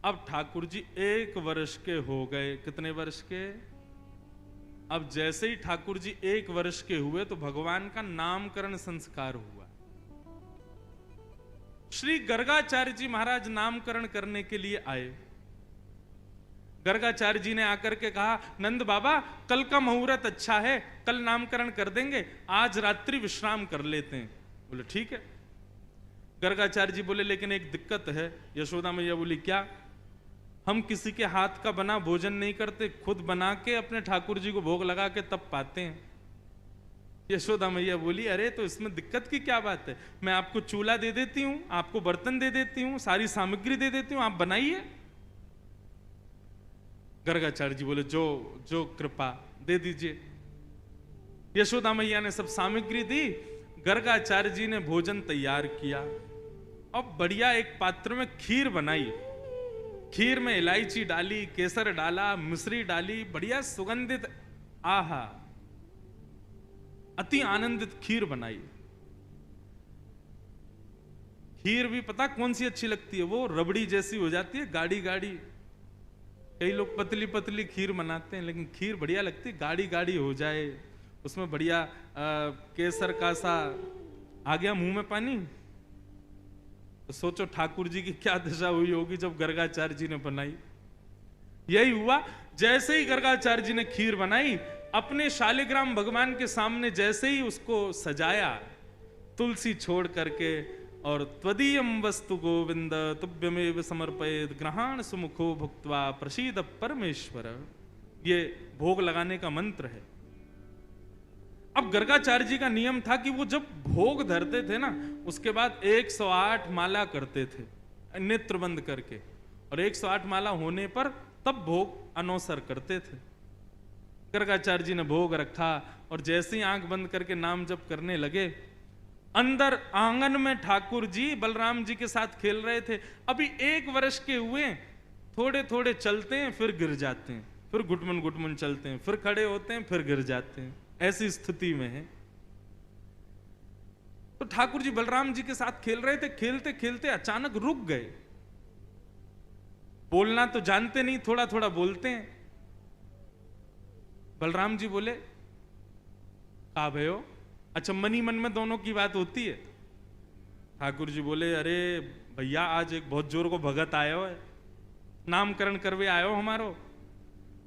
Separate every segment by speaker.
Speaker 1: अब ठाकुर जी 1 वर्ष के हो गए। कितने वर्ष के? अब जैसे ही ठाकुर जी 1 वर्ष के हुए तो भगवान का नामकरण संस्कार हुआ। श्री गर्गाचार्य जी महाराज नामकरण करने के लिए आए। गर्गाचार्य जी ने आकर के कहा, नंद बाबा कल का मुहूर्त अच्छा है, कल नामकरण कर देंगे, आज रात्रि विश्राम कर लेते हैं। बोले ठीक है। गर्गाचार्य जी बोले लेकिन एक दिक्कत है। यशोदा मैया बोली क्या? हम किसी के हाथ का बना भोजन नहीं करते, खुद बना के अपने ठाकुर जी को भोग लगा के तब पाते हैं। यशोदा मैया बोली अरे तो इसमें दिक्कत की क्या बात है, मैं आपको चूल्हा दे देती हूं, आपको बर्तन दे देती हूं, सारी सामग्री दे देती हूं, आप बनाइए। गर्गाचार्य जी बोले जो जो कृपा दे दीजिए। यशोदा मैया ने सब सामग्री दी, गर्गाचार्य जी ने भोजन तैयार किया। अब बढ़िया एक पात्र में खीर बनाई। खीर में इलायची डाली, केसर डाला, मिश्री डाली, बढ़िया सुगंधित, आहा अति आनंदित खीर बनाई। खीर भी पता कौन सी अच्छी लगती है? वो रबड़ी जैसी हो जाती है, गाढ़ी गाढ़ी। कई लोग पतली पतली खीर बनाते हैं, लेकिन खीर बढ़िया लगती है, गाढ़ी गाढ़ी हो जाए, उसमें बढ़िया केसर का सा। आ गया मुंह में पानी। तो सोचो ठाकुर जी की क्या दशा हुई होगी जब गर्गाचार्य जी ने बनाई। यही हुआ, जैसे ही गर्गाचार्य जी ने खीर बनाई, अपने शालिग्राम भगवान के सामने जैसे ही उसको सजाया, तुलसी छोड़ करके, और त्वदीयम वस्तु गोविंद तुभ्यमेव समर्पयेत् ग्रहाण सुमुखो भुक्त्वा प्रसीद परमेश्वर, ये भोग लगाने का मंत्र है। अब गर्गाचार्य जी का नियम था कि वो जब भोग धरते थे ना, उसके बाद 108 माला करते थे नेत्र बंद करके, और 108 माला होने पर तब भोग अनौसर करते थे। गर्गाचार्य जी ने भोग रखा, और जैसे ही आंख बंद करके नाम जप करने लगे, अंदर आंगन में ठाकुर जी बलराम जी के साथ खेल रहे थे। अभी 1 वर्ष के हुए, थोड़े थोड़े चलते हैं फिर गिर जाते हैं, फिर घुटमुन घुटमुन चलते हैं, फिर खड़े होते हैं, फिर गिर जाते हैं, ऐसी स्थिति में है। तो ठाकुर जी बलराम जी के साथ खेल रहे थे, खेलते खेलते अचानक रुक गए। बोलना तो जानते नहीं, थोड़ा थोड़ा बोलते हैं। बलराम जी बोले का भयो? अच्छा, मनी मन में दोनों की बात होती है। ठाकुर जी बोले अरे भैया आज एक बहुत जोर को भगत आयो है, नामकरण करवे आयो हमारो,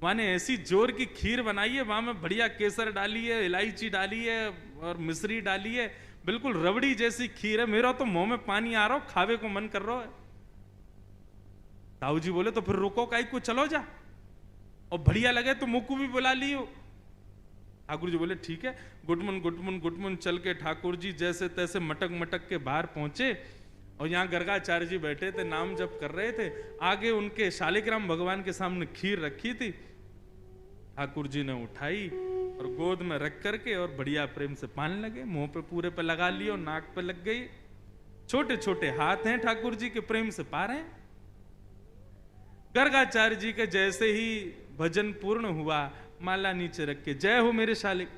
Speaker 1: माने ऐसी जोर की खीर बनाई है, वहां में बढ़िया केसर डाली है, इलायची डाली है और मिश्री डाली है, बिल्कुल रबड़ी जैसी खीर है। मेरा तो मुंह में पानी आ रहा हो, खावे को मन कर रहा है। ताऊ जी बोले तो फिर रुको काई को, चलो जा, और बढ़िया लगे तो मुक्कू भी बुला लियो। ठाकुर जी बोले ठीक है। गुटमुन गुटमुन गुटमुन चल के ठाकुर जी जैसे तैसे मटक मटक के बाहर पहुंचे, और यहाँ गर्गाचार्य जी बैठे थे, नाम जप कर रहे थे। आगे उनके शालिग्राम भगवान के सामने खीर रखी थी। ठाकुर जी ने उठाई और गोद में रख करके और बढ़िया प्रेम से पान लगे, मुंह पे पूरे पे लगा लियो, नाक पे लग गई। छोटे छोटे हाथ हैं ठाकुर जी के, प्रेम से पा रहे हैं। गर्गाचार्य जी के जैसे ही भजन पूर्ण हुआ, माला नीचे रख के जय हो मेरे शालिक,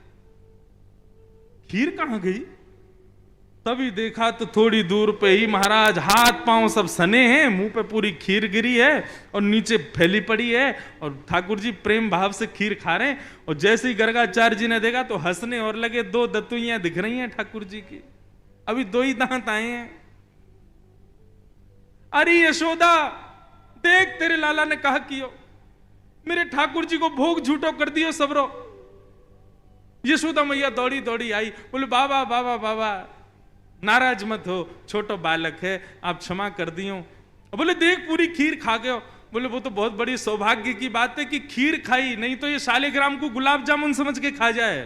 Speaker 1: खीर कहां गई? तभी देखा तो थोड़ी दूर पे ही महाराज हाथ पांव सब सने हैं, मुंह पे पूरी खीर गिरी है और नीचे फैली पड़ी है, और ठाकुर जी प्रेम भाव से खीर खा रहे हैं। और जैसे ही गर्गाचार्य जी ने देखा तो हंसने और लगे। 2 दतुइयां दिख रही हैं ठाकुर जी की, अभी 2 ही दांत आए हैं। अरे यशोदा देख, तेरे लाला ने कहा कियो, मेरे ठाकुर जी को भोग झूठो कर दियो सबरो। यशोदा मैया दौड़ी दौड़ी आई, बोले बाबा बाबा बाबा नाराज मत हो, छोटो बालक है, आप क्षमा कर दियो। बोले देख पूरी खीर खा गए हो। बोले वो तो बहुत बड़ी सौभाग्य की बात है कि खीर खाई, नहीं तो ये शालिग्राम को गुलाब जामुन समझ के खा जाए।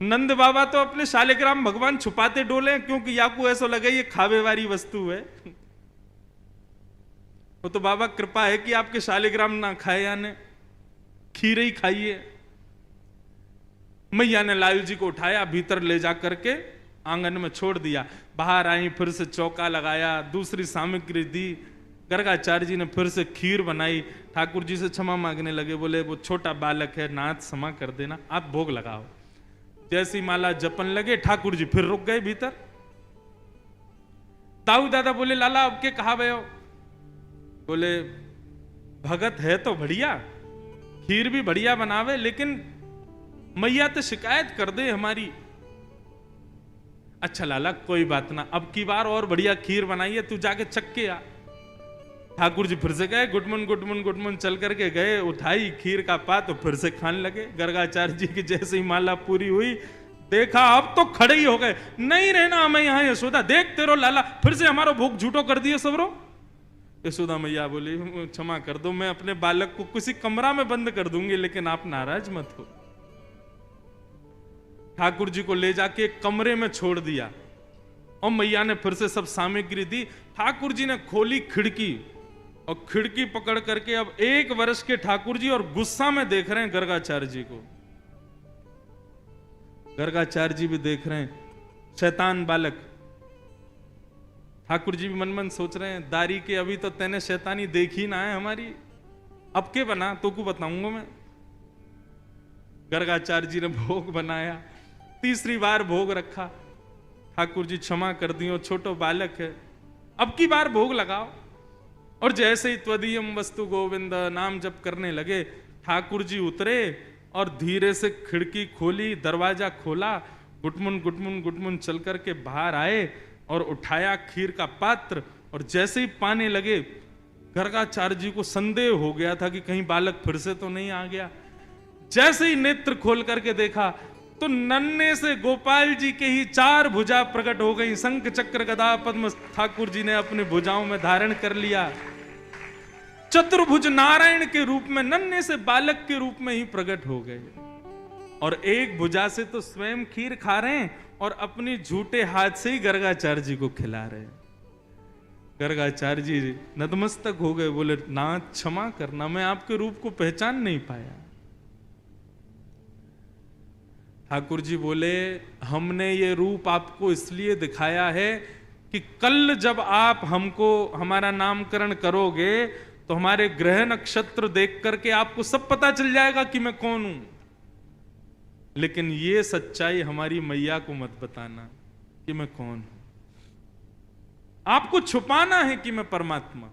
Speaker 1: नंद बाबा तो अपने शालिग्राम भगवान छुपाते डोले, क्योंकि याकू ऐसा लगे ये खावे वाली वस्तु है। वो तो बाबा कृपा है कि आपके शालिग्राम ना खाए, यानी खीर ही खाइए। मैया ने लाल जी को उठाया, भीतर ले जा करके आंगन में छोड़ दिया। बाहर आई, फिर से चौका लगाया, दूसरी सामग्री दी। गर्गाचार्य जी ने फिर से खीर बनाई। ठाकुर जी से क्षमा मांगने लगे, बोले वो छोटा बालक है, नाथ क्षमा कर देना, आप भोग लगाओ। जैसी माला जपन लगे, ठाकुर जी फिर रुक गए भीतर। ताऊ दादा बोले लाला अब के कहा भयो? बोले भगत है तो बढ़िया, खीर भी बढ़िया बनावे, लेकिन मैया तो शिकायत कर दे हमारी। अच्छा लाला कोई बात ना, अब की बार और बढ़िया खीर बनाई है, तू जाके चख के आ। ठाकुर जी फिर से गए, गुटमुन गुटमुन गुटमुन चल करके गए, उठाई खीर का पात तो फिर से खाने लगे। गर्गाचार्य जी की जैसे ही माला पूरी हुई, देखा अब तो खड़े ही हो गए, नहीं रहना हमें यहाँ यशोदा, देख तेरो लाला फिर से हमारा भोग झूठो कर दिए सबरो। यशोदा मैया बोली क्षमा कर दो, मैं अपने बालक को किसी कमरा में बंद कर दूंगी, लेकिन आप नाराज मत हो। ठाकुर जी को ले जाके एक कमरे में छोड़ दिया और मैया ने फिर से सब सामग्री दी। ठाकुर जी ने खोली खिड़की और खिड़की पकड़ करके अब 1 वर्ष के ठाकुर जी और गुस्सा में देख रहे हैं गर्गाचार्य जी को। गर्गाचार्य जी भी देख रहे हैं, शैतान बालक। ठाकुर जी भी मन मन सोच रहे हैं, दारी के अभी तो तेने शैतानी देखी ना है हमारी, अब के बना तो को बताऊंगा मैं। गर्गाचार्य जी ने भोग बनाया, 3री बार भोग रखा। ठाकुर जी क्षमा कर दियो, छोटो बालक है, अब की बार भोग लगाओ। और जैसे ही त्वदीयम वस्तु गोविंद नाम जप करने लगे, ठाकुर जी उतरे और धीरे से खिड़की खोली, दरवाजा खोला, गुटमुन गुटमुन गुटमुन चल करके बाहर आए और उठाया खीर का पात्र। और जैसे ही पाने लगे, गर्गाचार्य जी को संदेह हो गया था कि कहीं बालक फिर से तो नहीं आ गया। जैसे ही नेत्र खोल करके देखा तो नन्हे से गोपाल जी के ही 4 भुजा प्रकट हो गई। शंख चक्र गदा पद्म ठाकुर जी ने अपने भुजाओं में धारण कर लिया। चतुर्भुज नारायण के रूप में नन्हे से बालक के रूप में ही प्रकट हो गए। और एक भुजा से तो स्वयं खीर खा रहे हैं और अपनी झूठे हाथ से ही गर्गाचार्य जी को खिला रहे हैं। गर्गाचार्य जी नतमस्तक हो गए, बोले नाथ क्षमा करना, मैं आपके रूप को पहचान नहीं पाया। ठाकुर जी बोले हमने ये रूप आपको इसलिए दिखाया है कि कल जब आप हमको हमारा नामकरण करोगे तो हमारे ग्रह नक्षत्र देख करके आपको सब पता चल जाएगा कि मैं कौन हूं। लेकिन ये सच्चाई हमारी मैया को मत बताना कि मैं कौन हूं। आपको छुपाना है कि मैं परमात्मा।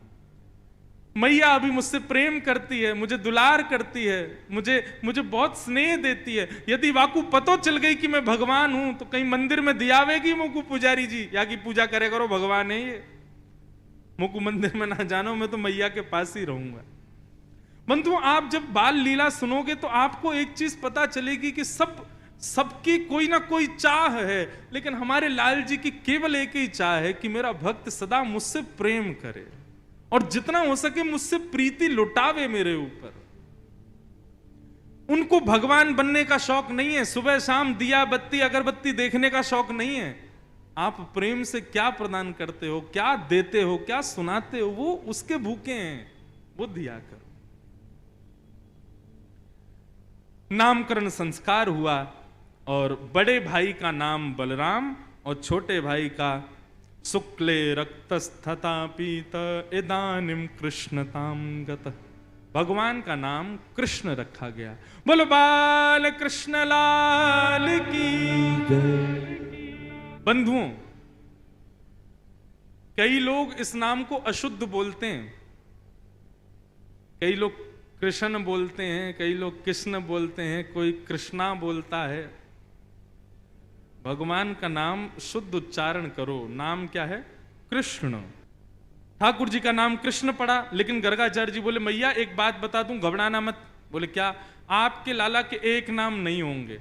Speaker 1: मैया अभी मुझसे प्रेम करती है, मुझे दुलार करती है, मुझे बहुत स्नेह देती है। यदि वाकू पतो चल गई कि मैं भगवान हूं तो कहीं मंदिर में दियावेगी मुझको पुजारी जी, या की पूजा करे करो भगवान है ये, मुझको मंदिर में ना जानो, मैं तो मैया के पास ही रहूंगा। बंधु आप जब बाल लीला सुनोगे तो आपको एक चीज पता चलेगी कि सबकी कोई ना कोई चाह है, लेकिन हमारे लाल जी की केवल एक ही चाह है कि मेरा भक्त सदा मुझसे प्रेम करे और जितना हो सके मुझसे प्रीति लुटावे मेरे ऊपर। उनको भगवान बनने का शौक नहीं है, सुबह शाम दिया बत्ती अगरबत्ती देखने का शौक नहीं है। आप प्रेम से क्या प्रदान करते हो, क्या देते हो, क्या सुनाते हो, वो उसके भूखे हैं, वो दिया करो। नामकरण संस्कार हुआ और बड़े भाई का नाम बलराम और छोटे भाई का शुक्ले रक्तस्थता पीत इदानिम कृष्णताम गत। भगवान का नाम कृष्ण रखा गया। बोलो बाल कृष्ण लाल की जय। बंधुओं, कई लोग इस नाम को अशुद्ध बोलते हैं, कई लोग कृष्ण बोलते हैं, कई लोग कृष्ण बोलते हैं, कोई कृष्णा बोलता है। भगवान का नाम शुद्ध उच्चारण करो। नाम क्या है? कृष्ण। ठाकुर जी का नाम कृष्ण पड़ा, लेकिन गर्गाचार्य जी बोले मैया एक बात बता दूं, घबराना मत। बोले क्या? आपके लाला के एक नाम नहीं होंगे,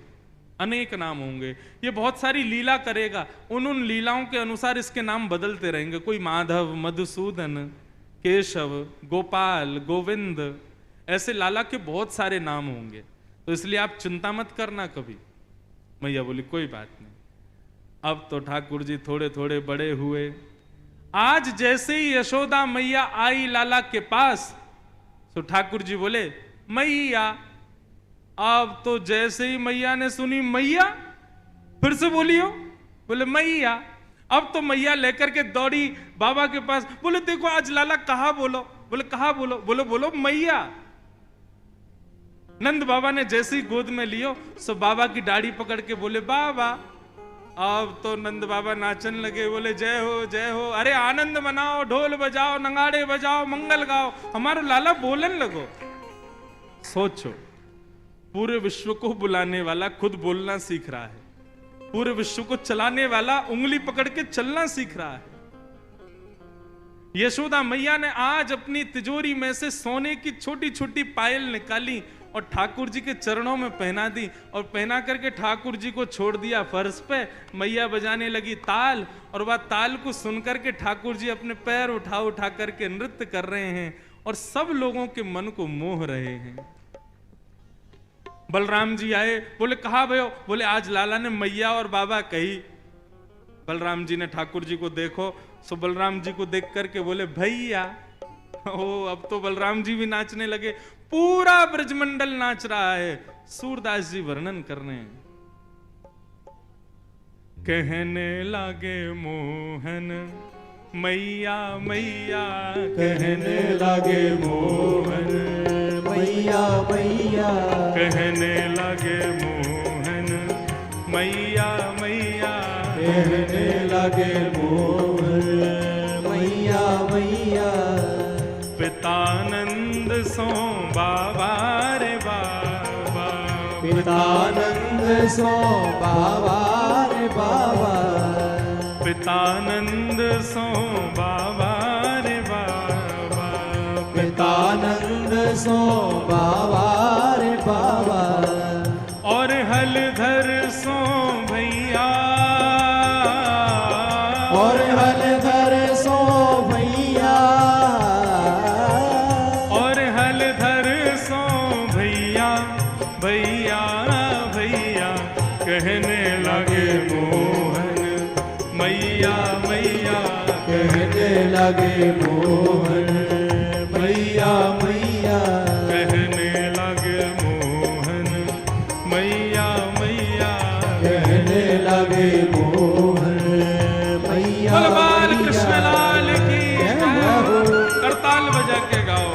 Speaker 1: अनेक नाम होंगे। ये बहुत सारी लीला करेगा, उन लीलाओं के अनुसार इसके नाम बदलते रहेंगे। कोई माधव, मधुसूदन, केशव, गोपाल, गोविंद, ऐसे लाला के बहुत सारे नाम होंगे, तो इसलिए आप चिंता मत करना कभी। मैया बोली कोई बात नहीं। अब तो ठाकुर जी थोड़े थोड़े बड़े हुए। आज जैसे ही यशोदा मैया आई लाला के पास तो ठाकुर जी बोले मैया। अब तो जैसे ही मैया ने सुनी मैया, फिर से बोलियो, बोले मैया। अब तो मैया लेकर के दौड़ी बाबा के पास, बोले देखो आज लाला कहा बोलो। बोले कहा बोलो? बोलो बोलो मैया। नंद बाबा ने जैसे ही गोद में लियो सो बाबा की दाढ़ी पकड़ के बोले बाबा। अब तो नंद बाबा नाचन लगे, बोले जय हो जय हो, अरे आनंद मनाओ, ढोल बजाओ, नगाड़े बजाओ, मंगल गाओ, हमारा लाला बोलन लगो। सोचो, पूरे विश्व को बुलाने वाला खुद बोलना सीख रहा है, पूरे विश्व को चलाने वाला उंगली पकड़ के चलना सीख रहा है। यशोदा मैया ने आज अपनी तिजोरी में से सोने की छोटी छोटी पायल निकाली और ठाकुर जी के चरणों में पहना दी, और पहना करके ठाकुर जी को छोड़ दिया फर्श पे। मैया बजाने लगी ताल, और वह ताल को सुनकर के ठाकुर जी अपने पैर उठा उठा करके नृत्य कर रहे हैं और सब लोगों के मन को मोह रहे हैं। बलराम जी आए, बोले कहा भयो? बोले आज लाला ने मैया और बाबा कही। बलराम जी ने ठाकुर जी को देखो, सो बलराम जी को देख करके बोले भैया। ओ, अब तो बलराम जी भी नाचने लगे, पूरा ब्रजमंडल नाच रहा है। सूरदास जी वर्णन कर रहे हैं, कहने लागे मोहन मैया मैया, कहने लागे मोहन
Speaker 2: मैया मैया,
Speaker 1: कहने लागे मोहन मैया मैया,
Speaker 2: कहने लागे मोहन मैया मैया।
Speaker 1: पितानंद सो बाबा रे बाबा,
Speaker 2: पितानंद सो बाबा रे बाबा,
Speaker 1: पितानंद सो बाबा रे बाबा,
Speaker 2: पितानंद सो बाबा रे बाबा।
Speaker 1: और हलधर सो भैया,
Speaker 2: और हलधर सो भैया,
Speaker 1: और हलधर सो भैया भैया भैया, कहने लगे मोहन मैया मैया,
Speaker 2: कहने लगे मोहन मैया मैया,
Speaker 1: कहने लगे मोहन मैया मैया,
Speaker 2: कहने लगे मोहन मैया
Speaker 1: बोल बाल
Speaker 2: मैया।
Speaker 1: कृष्ण लाल की
Speaker 2: जय
Speaker 1: जय।
Speaker 2: हो।
Speaker 1: करताल बजा के गाओ।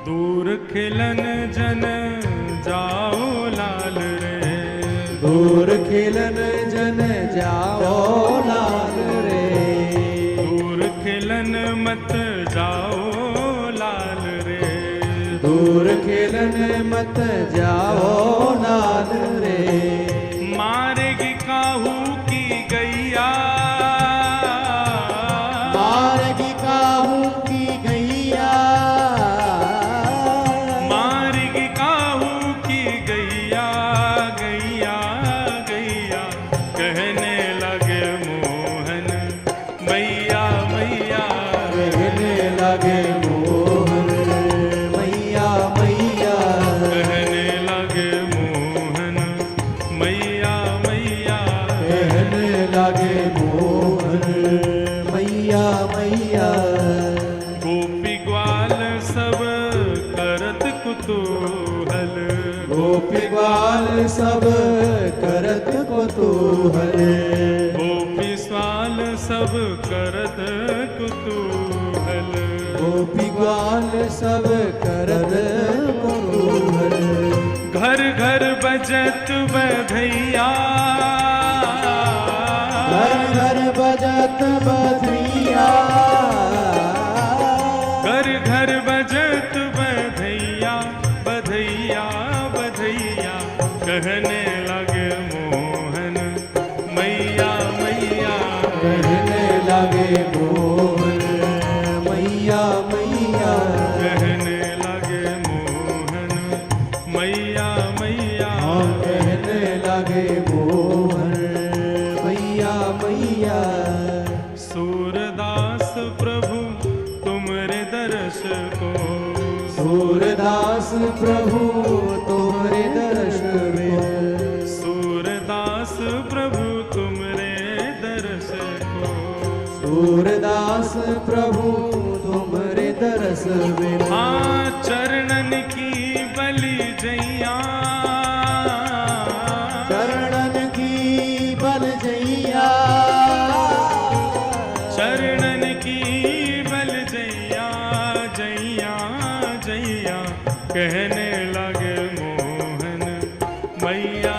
Speaker 1: दूर खिलन जन जाओ लाल रे,
Speaker 2: दूर खिलन जन जाओ लाल रे,
Speaker 1: दूर खिलन मत जाओ लाल रे,
Speaker 2: दूर खिलन मत जाओ लाल रे।
Speaker 1: मारेगी काहू की गैया,
Speaker 2: मारेगी काहू की गैया,
Speaker 1: मारेगी काहू की गैया गैया गैया, कहने लगे मोहन मैया मैया,
Speaker 2: कहने लगे मोहन मैया मैया,
Speaker 1: कहने लगे मोहन मैया मैया,
Speaker 2: कहने लगे मोहन मैया मैया।
Speaker 1: गोपी ग्वाल सब करत कुतूहल,
Speaker 2: गोपी ग्वाल सब करत कुतूहल,
Speaker 1: गोपी स्वाल सब करत कुतूहल,
Speaker 2: गोपी ग्वाल सब करत कुतूहल।
Speaker 1: घर घर बजत बधैया,
Speaker 2: घर घर बजत बधैया,
Speaker 1: घर घर बजत बधैया बधैया बधैया, कहने लगे मोहन मैया मैया,
Speaker 2: कहने लगे मोहन मैया मैया,
Speaker 1: कहने लगे मोहन मैया मैया,
Speaker 2: कहने लगे मोहन मैया मैया।
Speaker 1: सूरदास प्रभु तुमरे दर्श को,
Speaker 2: सूरदास प्रभु तुमरे दर्श बिन,
Speaker 1: सूरदास प्रभु तुमरे दर्श को,
Speaker 2: सूरदास प्रभु तुमरे दर्श बिन,
Speaker 1: हाँ चरणन की बलि जैया,
Speaker 2: चरणन की बल जैया,
Speaker 1: चरणन की बल जैया, जैया जैया कहने लगे मोहन मैया